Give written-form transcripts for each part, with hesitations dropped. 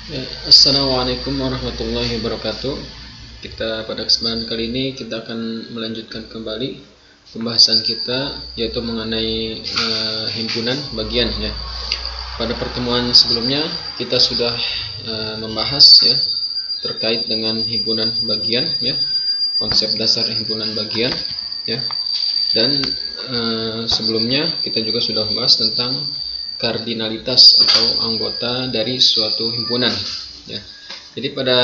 Ya, Assalamualaikum warahmatullahi wabarakatuh. Kita pada kesempatan kali ini kita akan melanjutkan kembali pembahasan kita, yaitu mengenai himpunan bagian ya. Pada pertemuan sebelumnya kita sudah membahas ya terkait dengan himpunan bagian ya, konsep dasar himpunan bagian ya. Dan sebelumnya kita juga sudah membahas tentang kardinalitas atau anggota dari suatu himpunan ya. Jadi pada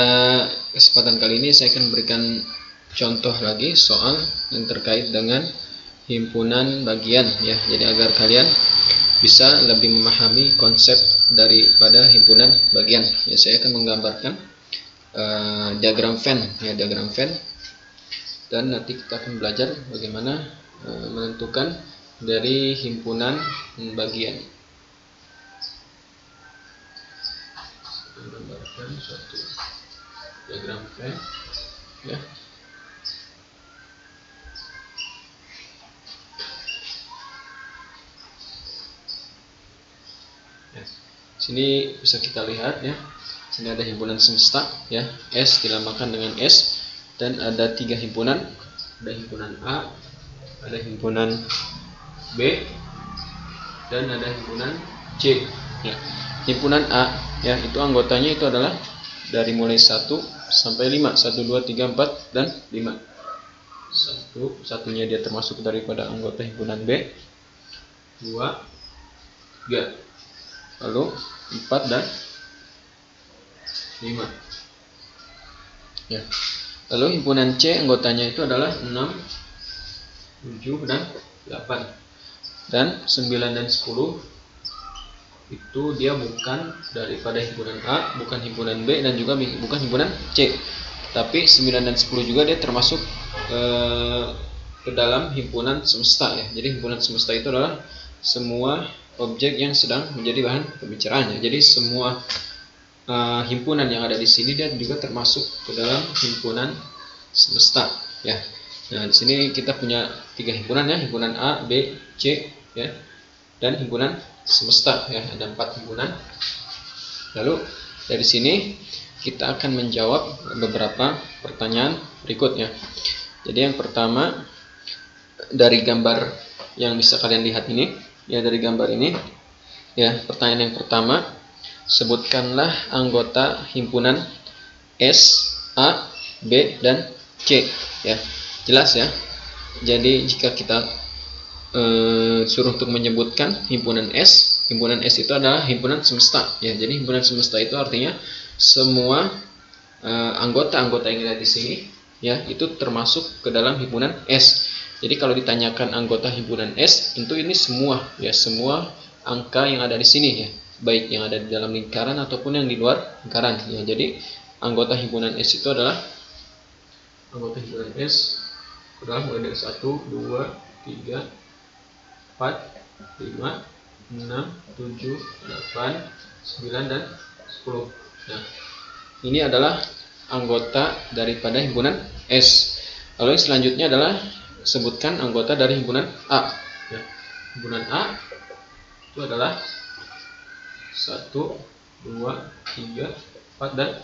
kesempatan kali ini saya akan berikan contoh lagi soal yang terkait dengan himpunan bagian ya. Jadi agar kalian bisa lebih memahami konsep daripada himpunan bagian ya, saya akan menggambarkan diagram Venn ya, diagram Venn, dan nanti kita akan belajar bagaimana menentukan dari himpunan bagian. Menggambarkan suatu diagram Venn ya. Ya. Sini bisa kita lihat ya. Sini ada himpunan semesta ya, S dilambangkan dengan S, dan ada 3 himpunan. Ada himpunan A, ada himpunan B, dan ada himpunan C ya. Himpunan A ya, itu anggotanya itu adalah dari mulai 1 sampai 5, 1, 2, 3, 4, dan 5. Satunya dia termasuk daripada anggota himpunan B, 2, 3, lalu 4 dan 5 ya. Lalu himpunan C anggotanya itu adalah 6, 7, dan 8. Dan 9 dan 10 itu dia bukan daripada himpunan A, bukan himpunan B, dan juga bukan himpunan C. Tapi 9 dan 10 juga dia termasuk ke dalam himpunan semesta ya. Jadi himpunan semesta itu adalah semua objek yang sedang menjadi bahan pembicaraannya. Jadi semua himpunan yang ada di sini dia juga termasuk ke dalam himpunan semesta ya. Nah, di sini kita punya 3 himpunan ya, himpunan A, B, C ya, dan himpunan semesta ya, ada 4 himpunan. Lalu dari sini kita akan menjawab beberapa pertanyaan berikutnya. Jadi yang pertama, dari gambar yang bisa kalian lihat ini ya, dari gambar ini ya, pertanyaan yang pertama, sebutkanlah anggota himpunan S, A, B, dan C ya. Jelas ya. Jadi jika kita suruh untuk menyebutkan himpunan S itu adalah himpunan semesta ya. Jadi himpunan semesta itu artinya semua anggota-anggota yang ada di sini ya, itu termasuk ke dalam himpunan S. Jadi kalau ditanyakan anggota himpunan S, tentu ini semua ya, semua angka yang ada di sini ya, baik yang ada di dalam lingkaran ataupun yang di luar lingkaran ya. Jadi anggota himpunan S itu adalah anggota himpunan S adalah mulai dari 1, 2, 3, 4, 5, 6, 7, 8, 9, dan 10. Nah, ini adalah anggota daripada himpunan S. Lalu yang selanjutnya adalah sebutkan anggota dari himpunan A ya. Himpunan A itu adalah 1, 2, 3, 4, dan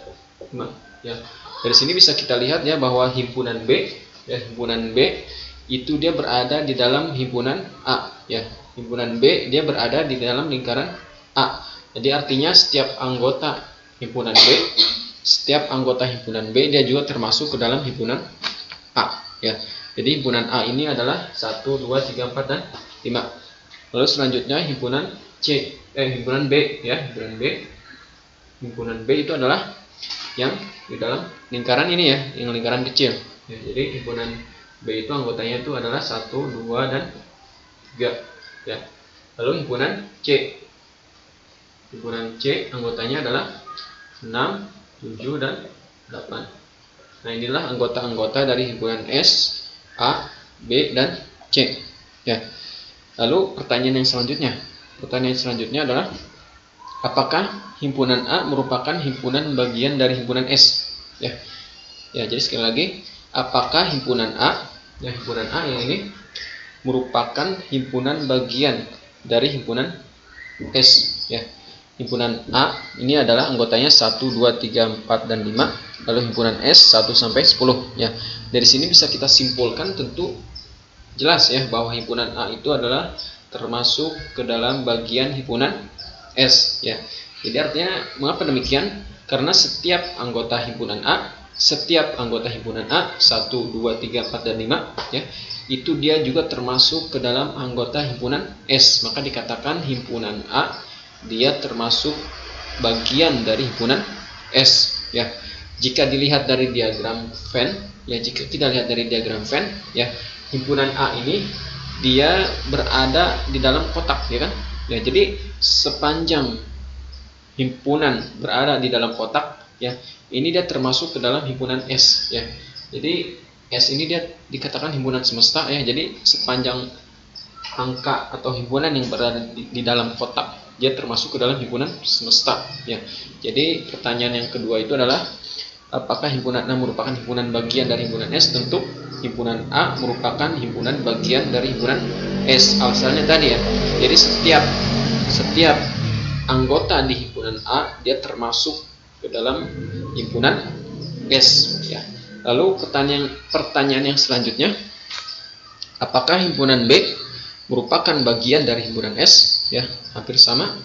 5 ya. Dari sini bisa kita lihat ya bahwa himpunan B ya, himpunan B itu dia berada di dalam himpunan A ya. Himpunan B dia berada di dalam lingkaran A. Jadi artinya setiap anggota himpunan B dia juga termasuk ke dalam himpunan A ya. Jadi himpunan A ini adalah 1, 2, 3, 4, dan 5. Lalu selanjutnya himpunan himpunan B ya, himpunan B itu adalah yang di dalam lingkaran ini ya, yang lingkaran kecil ya. Jadi himpunan B itu anggotanya itu adalah 1, 2, dan 3 ya. Lalu himpunan C anggotanya adalah 6, 7, dan 8. Nah, inilah anggota-anggota dari himpunan S, A, B, dan C ya. Lalu pertanyaan yang selanjutnya adalah, apakah himpunan A merupakan himpunan bagian dari himpunan S ya. Ya, jadi sekali lagi, apakah himpunan A yang ini merupakan himpunan bagian dari himpunan S ya. himpunan A ini adalah anggotanya 1, 2, 3, 4, dan 5. Lalu himpunan S 1 sampai 10 ya. Dari sini bisa kita simpulkan tentu jelas ya bahwa himpunan A itu adalah termasuk ke dalam bagian himpunan S ya. Jadi artinya mengapa demikian? Karena setiap anggota himpunan A 1, 2, 3, 4, dan 5 ya, itu dia juga termasuk ke dalam anggota himpunan S. Maka dikatakan himpunan A dia termasuk bagian dari himpunan S ya. Jika dilihat dari diagram Venn ya, jika kita lihat dari diagram Venn ya, himpunan A ini dia berada di dalam kotak ya kan ya. Jadi sepanjang himpunan berada di dalam kotak ya, ini dia termasuk ke dalam himpunan S ya. Jadi S ini dia dikatakan himpunan semesta ya. Jadi sepanjang angka atau himpunan yang berada di dalam kotak, dia termasuk ke dalam himpunan semesta ya. Jadi pertanyaan yang kedua itu adalah apakah himpunan A merupakan himpunan bagian dari himpunan S? Tentu himpunan A merupakan himpunan bagian dari himpunan S. Alasannya tadi ya. Jadi setiap anggota di himpunan A dia termasuk ke dalam himpunan S ya. Lalu pertanyaan yang selanjutnya, apakah himpunan B merupakan bagian dari himpunan S ya? Hampir sama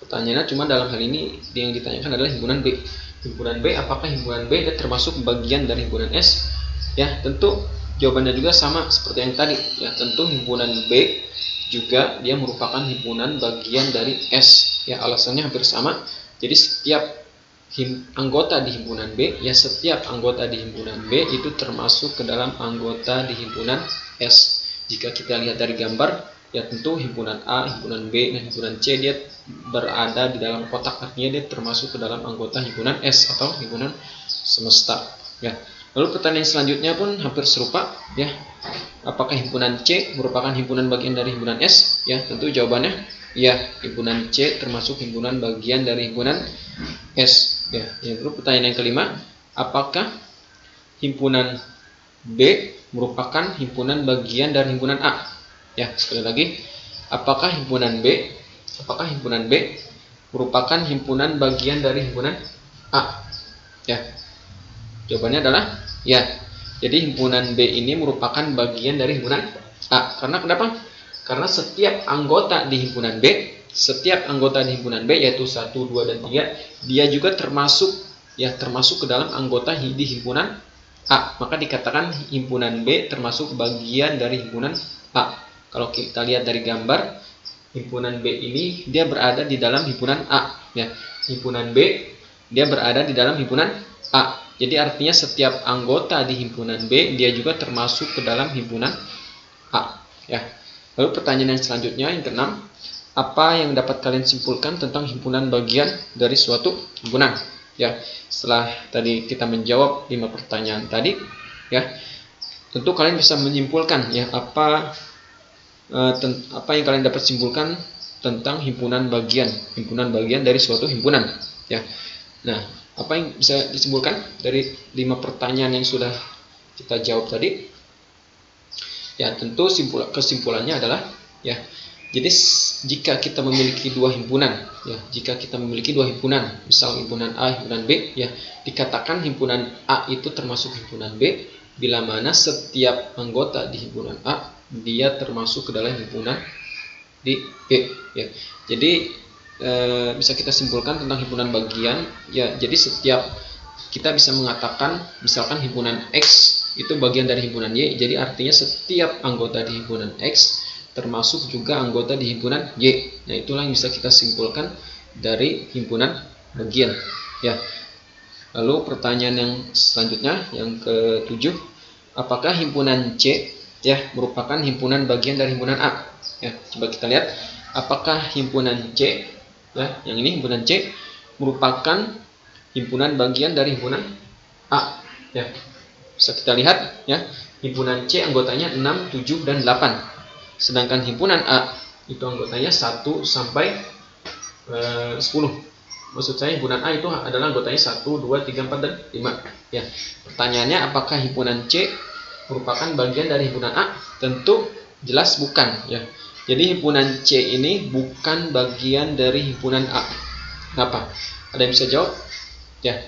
pertanyaannya, cuma dalam hal ini yang ditanyakan adalah himpunan B. Himpunan B, apakah himpunan B dia termasuk bagian dari himpunan S ya? Tentu jawabannya juga sama seperti yang tadi ya. Tentu himpunan B juga dia merupakan himpunan bagian dari S ya. Alasannya hampir sama. Jadi setiap anggota di himpunan B ya, setiap anggota di himpunan B itu termasuk ke dalam anggota di himpunan S. Jika kita lihat dari gambar ya, tentu himpunan A, himpunan B, dan himpunan C dia berada di dalam kotak, artinya dia termasuk ke dalam anggota himpunan S atau himpunan semesta ya. Lalu pertanyaan selanjutnya pun hampir serupa ya. Apakah himpunan C merupakan himpunan bagian dari himpunan S? Ya, tentu jawabannya ya, himpunan C termasuk himpunan bagian dari himpunan S ya. Lalu pertanyaan yang kelima, apakah himpunan B merupakan himpunan bagian dari himpunan A? Ya, sekali lagi, apakah himpunan B merupakan himpunan bagian dari himpunan A? Ya. Jawabannya adalah ya. Jadi himpunan B ini merupakan bagian dari himpunan A. Karena kenapa? Karena setiap anggota di himpunan B, yaitu 1, 2, dan 3, dia juga termasuk ke dalam anggota di himpunan A. Maka dikatakan himpunan B termasuk bagian dari himpunan A. Kalau kita lihat dari gambar, himpunan B ini dia berada di dalam himpunan A ya. Himpunan B dia berada di dalam himpunan A. Jadi artinya setiap anggota di himpunan B dia juga termasuk ke dalam himpunan A ya. Lalu pertanyaan yang selanjutnya yang keenam, apa yang dapat kalian simpulkan tentang himpunan bagian dari suatu himpunan ya? Setelah tadi kita menjawab 5 pertanyaan tadi ya, tentu kalian bisa menyimpulkan ya apa yang kalian dapat simpulkan tentang himpunan bagian dari suatu himpunan ya. Nah, apa yang bisa disimpulkan dari 5 pertanyaan yang sudah kita jawab tadi? Ya, tentu kesimpulannya adalah ya, jadi jika kita memiliki dua himpunan ya, misal himpunan A, himpunan B ya, dikatakan himpunan A itu termasuk himpunan B bila mana setiap anggota di himpunan A dia termasuk ke dalam himpunan di B ya. Jadi bisa kita simpulkan tentang himpunan bagian ya. Jadi setiap kita bisa mengatakan misalkan himpunan X itu bagian dari himpunan Y, jadi artinya setiap anggota di himpunan X termasuk juga anggota di himpunan Y. Nah, itulah yang bisa kita simpulkan dari himpunan bagian ya. Lalu pertanyaan yang selanjutnya yang ke-7, apakah himpunan C ya merupakan himpunan bagian dari himpunan A ya? Coba kita lihat, apakah himpunan C ya, yang ini himpunan C merupakan himpunan bagian dari himpunan A ya. Bisa kita lihat ya, himpunan C anggotanya 6, 7, dan 8. Sedangkan himpunan A itu anggotanya 1 sampai 10. Maksud saya himpunan A itu adalah anggotanya 1, 2, 3, 4, dan 5 ya. Pertanyaannya, apakah himpunan C merupakan bagian dari himpunan A? Tentu jelas bukan ya. Jadi himpunan C ini bukan bagian dari himpunan A Kenapa? Ada yang bisa jawab? Ya.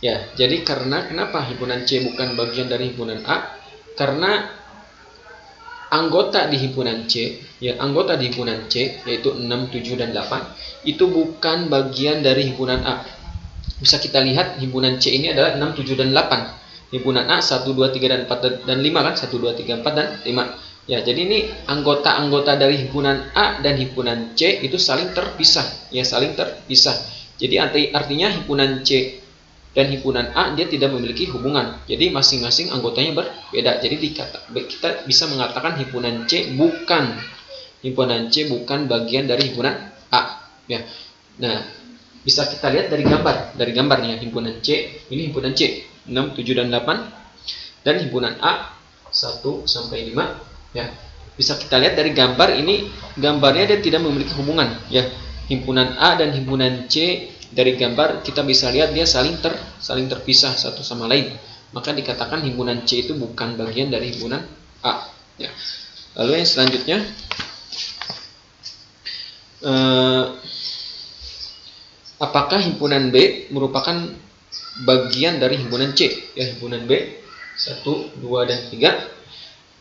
Ya, jadi kenapa himpunan C bukan bagian dari himpunan A? Karena anggota di himpunan C, anggota di himpunan C yaitu 6, 7 dan 8 itu bukan bagian dari himpunan A. Bisa kita lihat himpunan C ini adalah 6, 7 dan 8. Himpunan A 1, 2, 3 dan 4 dan 5 kan? 1, 2, 3, 4 dan 5. Ya, jadi ini anggota-anggota dari himpunan A dan himpunan C itu saling terpisah, saling terpisah. Jadi artinya himpunan C dan himpunan A dia tidak memiliki hubungan. Jadi masing-masing anggotanya berbeda. Jadi kita bisa mengatakan himpunan C bukan bagian dari himpunan A. Ya. Nah, bisa kita lihat dari gambarnya himpunan C, ini himpunan C 6, 7 dan 8 dan himpunan A 1 sampai 5. Ya, bisa kita lihat dari gambar ini, gambarnya dia tidak memiliki hubungan. Ya, himpunan A dan himpunan C dari gambar kita bisa lihat dia saling terpisah satu sama lain. Maka dikatakan himpunan C itu bukan bagian dari himpunan A. Ya. Lalu yang selanjutnya, apakah himpunan B merupakan bagian dari himpunan C? Ya, himpunan B 1, 2 dan 3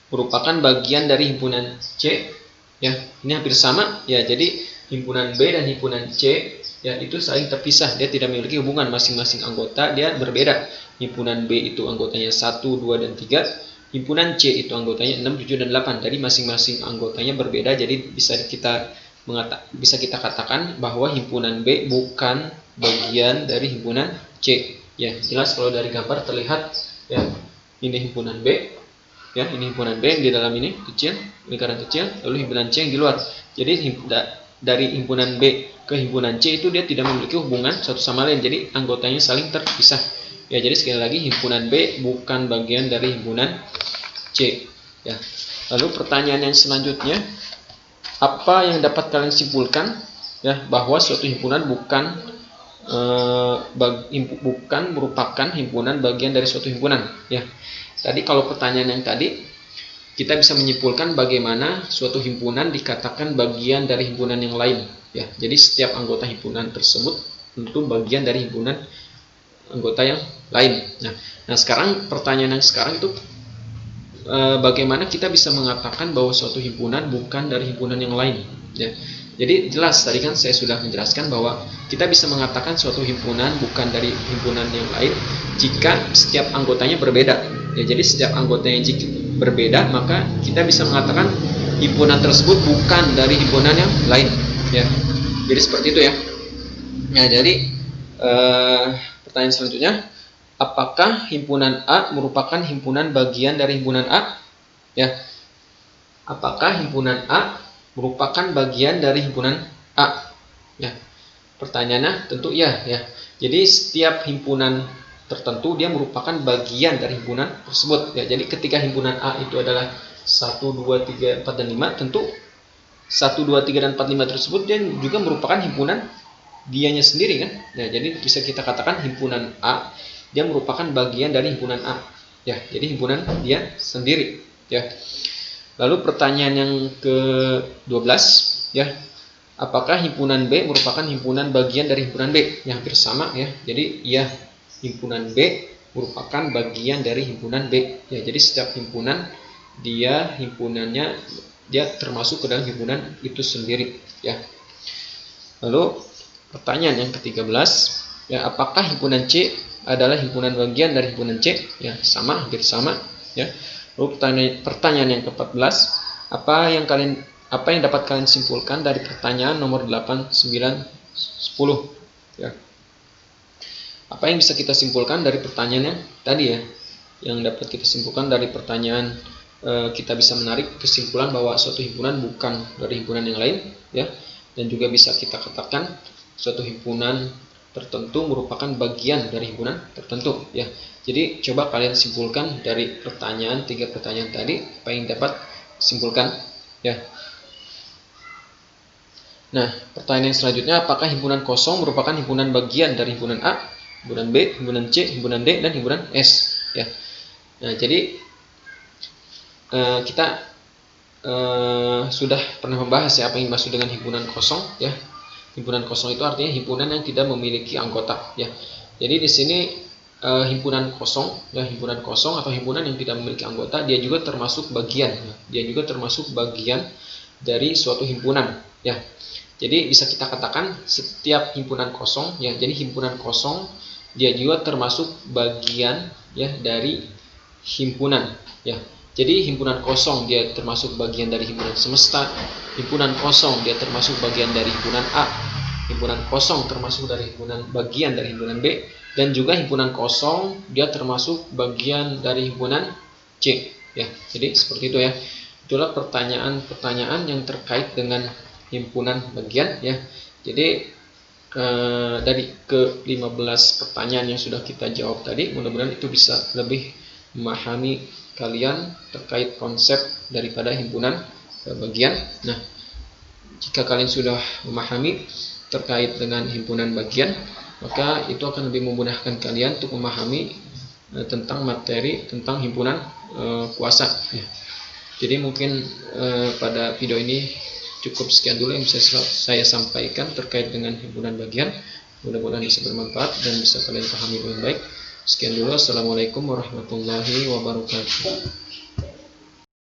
merupakan bagian dari himpunan C. Ya, ini hampir sama. Ya, jadi himpunan B dan himpunan C ya itu saling terpisah, dia tidak memiliki hubungan, masing-masing anggota dia berbeda. Himpunan B itu anggotanya 1, 2 dan 3. Himpunan C itu anggotanya 6, 7 dan 8. Jadi masing-masing anggotanya berbeda. Jadi bisa kita katakan bahwa himpunan B bukan bagian dari himpunan C. Ya, jelas kalau dari gambar terlihat ya, ini himpunan B. Ya, ini himpunan B yang di dalam ini kecil, lingkaran kecil, lalu himpunan C yang di luar. Jadi dari himpunan B ke himpunan C itu dia tidak memiliki hubungan satu sama lain. Jadi anggotanya saling terpisah. Ya, jadi sekali lagi himpunan B bukan bagian dari himpunan C. Ya. Lalu pertanyaan yang selanjutnya, apa yang dapat kalian simpulkan ya bahwa suatu himpunan bukan merupakan himpunan bagian dari suatu himpunan? Ya. Tadi kalau pertanyaan yang tadi kita bisa menyimpulkan bagaimana suatu himpunan dikatakan bagian dari himpunan yang lain. Ya, jadi setiap anggota himpunan tersebut tentu bagian dari himpunan anggota yang lain. Nah sekarang pertanyaan yang sekarang itu bagaimana kita bisa mengatakan bahwa suatu himpunan bukan dari himpunan yang lain. Ya, jadi jelas tadi kan saya sudah menjelaskan bahwa kita bisa mengatakan suatu himpunan bukan dari himpunan yang lain jika setiap anggotanya berbeda. Ya, jadi setiap anggotanya jika berbeda, maka kita bisa mengatakan himpunan tersebut bukan dari himpunan yang lain. Ya, jadi seperti itu ya. Nah, jadi pertanyaan selanjutnya, apakah himpunan A merupakan himpunan bagian dari himpunan A? Ya, apakah himpunan A merupakan bagian dari himpunan A? Ya, pertanyaannya tentu ya. Ya, jadi setiap himpunan tertentu dia merupakan bagian dari himpunan tersebut. Ya, jadi ketika himpunan A itu adalah 1, 2, 3, 4 dan 5, tentu 1, 2, 3 dan 4, 5 tersebut dia juga merupakan himpunan dianya sendiri kan. Ya, jadi bisa kita katakan himpunan A dia merupakan bagian dari himpunan A. Ya, jadi himpunan dia sendiri. Ya. Lalu pertanyaan yang ke-12 ya, apakah himpunan B merupakan himpunan bagian dari himpunan B? Ya, hampir sama ya. Jadi ya, himpunan B merupakan bagian dari himpunan B. Ya, jadi setiap himpunan himpunannya dia termasuk ke dalam himpunan itu sendiri. Ya. Lalu pertanyaan yang ke-13 ya, apakah himpunan C adalah himpunan bagian dari himpunan C? Ya, sama, hampir sama. Ya. Lalu pertanyaan yang ke-14, apa yang dapat kalian simpulkan dari pertanyaan nomor 8, 9, 10? Ya. Apa yang bisa kita simpulkan dari pertanyaan yang tadi ya? Yang dapat kita simpulkan dari pertanyaan, kita bisa menarik kesimpulan bahwa suatu himpunan bukan dari himpunan yang lain, ya. Dan juga bisa kita katakan suatu himpunan tertentu merupakan bagian dari himpunan tertentu, ya. Jadi coba kalian simpulkan dari pertanyaan 3 pertanyaan tadi, apa yang dapat simpulkan, ya. Nah, pertanyaan yang selanjutnya, apakah himpunan kosong merupakan himpunan bagian dari himpunan A, himpunan B, himpunan C, himpunan D, dan himpunan S? Ya. Nah, jadi kita sudah pernah membahas ya apa yang dimaksud dengan himpunan kosong. Ya, Himpunan kosong itu artinya himpunan yang tidak memiliki anggota, ya. Jadi di sini himpunan kosong, ya, himpunan kosong atau himpunan yang tidak memiliki anggota, dia juga termasuk bagian, ya. Dia juga termasuk bagian dari suatu himpunan, ya. Jadi bisa kita katakan setiap himpunan kosong, ya. Jadi himpunan kosong dia juga termasuk bagian, ya, dari himpunan, ya. Jadi himpunan kosong dia termasuk bagian dari himpunan semesta. Himpunan kosong dia termasuk bagian dari himpunan A. Himpunan kosong termasuk dari bagian dari himpunan B, dan juga himpunan kosong dia termasuk bagian dari himpunan C, ya. Jadi seperti itu, ya. Itulah pertanyaan-pertanyaan yang terkait dengan himpunan bagian, ya. Jadi dari ke-15 pertanyaan yang sudah kita jawab tadi, mudah-mudahan itu bisa lebih memahami kalian terkait konsep daripada himpunan bagian. Nah, jika kalian sudah memahami terkait dengan himpunan bagian, maka itu akan lebih memudahkan kalian untuk memahami tentang materi tentang himpunan kuasa, ya. Jadi mungkin pada video ini cukup sekian dulu yang bisa saya sampaikan terkait dengan himpunan bagian. Mudah-mudahan bisa bermanfaat dan bisa kalian pahami dengan baik. Sekian dulu. Assalamualaikum warahmatullahi wabarakatuh.